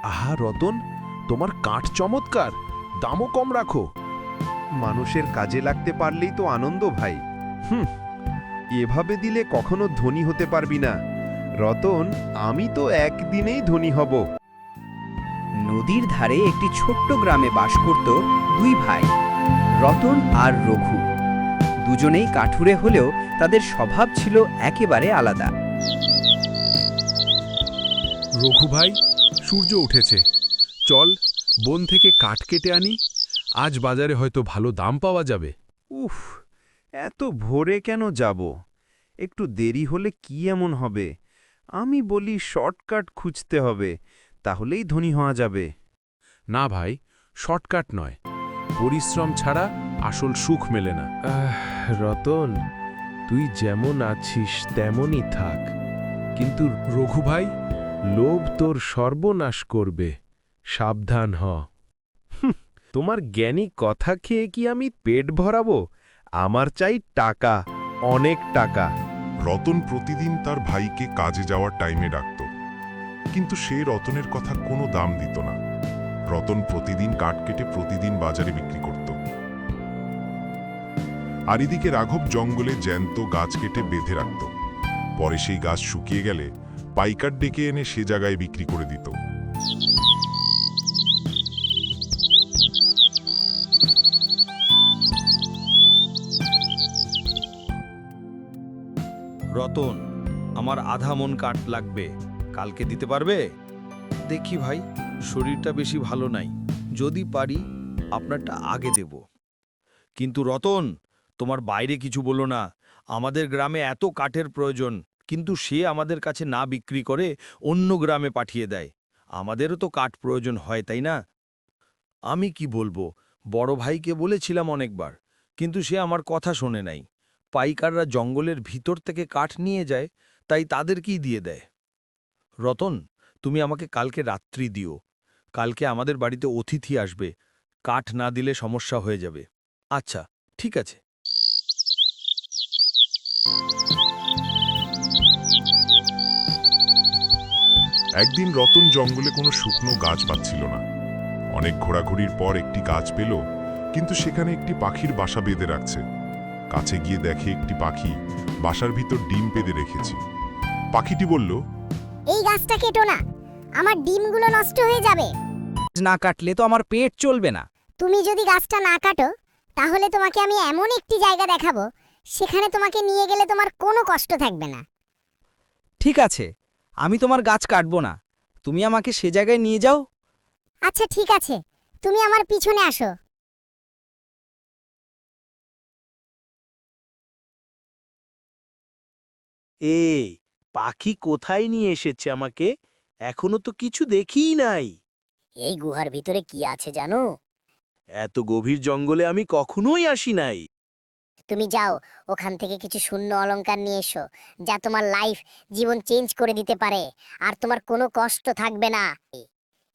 আহা রতন, তোমার কাঠ চমৎকার, দামও কম রাখো। মানুষের কাজে লাগতে পারলেই তো আনন্দ ভাই। এভাবে দিলে কখনো ধনী হতে পারবি না রতন। আমি তো একদিনেই ধনী হব। নদীর ধারে একটি ছোট্ট গ্রামে বাস করত দুই ভাই, রতন আর রঘু। দুজনেই কাঠুরে হলেও তাদের স্বভাব ছিল একেবারে আলাদা। রঘু ভাই, সূর্য উঠেছে, চল বন থেকে কাঠ কেটে আনি। আজ বাজারে হয়তো ভালো দাম পাওয়া যাবে। উফ, এত ভোরে কেন যাব? একটু দেরি হলে কি এমন হবে? আমি বলি শর্টকাট খুঁজতে হবে, তাহলেই ধনী হওয়া যাবে। না ভাই, শর্টকাট নয়, পরিশ্রম ছাড়া আসল সুখ মেলে না। রতন, তুই যেমন আছিস তেমনই থাক, কিন্তু রঘু ভাই, লোভ তোর সর্বনাশ করবে, সাবধান হ। তোমার জ্ঞানী কথা খেয়ে কি আমি পেট ভরাবো? আমার চাই টাকা, অনেক টাকা। রতন প্রতিদিন তার ভাইকে কাজে যাওয়ার টাইমে ডাকত, কিন্তু সে রতনের কথা কোনো দাম দিত না। রতন প্রতিদিন কাঠ কেটে প্রতিদিন বাজারে বিক্রি করত। আর এদিকে রাঘব জঙ্গলে জ্যান্ত গাছ কেটে বেঁধে রাখত। পরে সেই গাছ শুকিয়ে গেলে পাইকার ডেকে এনে সে জায়গায় বিক্রি করে দিত। রতন, আমার আধা মন কাঠ লাগবে, কালকে দিতে পারবে? দেখি ভাই, শরীরটা বেশি ভালো নাই, যদি পারি আপনারটা আগে দেব। কিন্তু রতন, তোমার বাইরে কিছু বলো না। আমাদের গ্রামে এত কাঠের প্রয়োজন, কিন্তু সে আমাদের কাছে না বিক্রি করে অন্য গ্রামে পাঠিয়ে দেয়। আমাদেরও তো কাঠ প্রয়োজন হয়, তাই না? আমি কি বলবো, বড় ভাইকে বলেছিলাম অনেকবার, কিন্তু সে আমার কথা শোনে নাই। পাইকাররা জঙ্গলের ভিতর থেকে কাঠ নিয়ে যায়, তাই তাদেরকেই দিয়ে দেয়। রতন, তুমি আমাকে কালকে রাত্রি দিও। কালকে আমাদের বাড়িতে অতিথি আসবে, কাঠ না দিলে সমস্যা হয়ে যাবে। আচ্ছা, ঠিক আছে। একদিন রতন জঙ্গলে কোনো শুকনো গাছ পাচ্ছিল না। অনেক ঘোরাঘুরির পর একটি গাছ পেল, কিন্তু সেখানে একটি পাখির বাসা বেঁধে রাখছে। কাছে গিয়ে দেখে একটি পাখি বাসার ভিতর ডিম পেড়ে রেখেছে। পাখিটি বলল, এই গাছটা কেটো না, আমার ডিমগুলো নষ্ট হয়ে যাবে। না কাটলে তো আমার পেট চলবে না। তুমি যদি গাছটা না কাটো, তাহলে তোমাকে আমি এমন একটি জায়গা দেখাবো, সেখানে তোমাকে নিয়ে গেলে তোমার কোনো কষ্ট থাকবে না। ঠিক আছে, আমি তোমার গাছ কাটবো না, তুমি আমাকে সে জায়গায় নিয়ে যাও। আচ্ছা ঠিক আছে, তুমি আমার পিছনে আসো। পাখি কোথায় নিয়ে এসেছে আমাকে? এখনো তো কিছু দেখিই নাই। এই গুহার ভিতরে কি আছে জানো? এত গভীর জঙ্গলে আমি কখনোই আসি নাই। তুমি যাও, ওখান থেকে কিছু শূন্য অলংকার নিয়ে এসো, যা তোমার লাইফ, জীবন চেঞ্জ করে দিতে পারে, আর তোমার কোনো কষ্ট থাকবে না।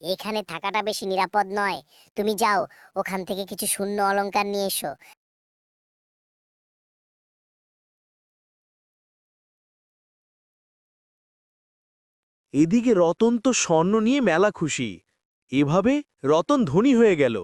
এখানে থাকাটা বেশি নিরাপদ নয়। তুমি যাও, ওখান থেকে কিছু শূন্য অলংকার নিয়ে এসো। এদিকে রতন তো স্বর্ণ নিয়ে মেলা খুশি। এভাবে রতন ধনী হয়ে গেল।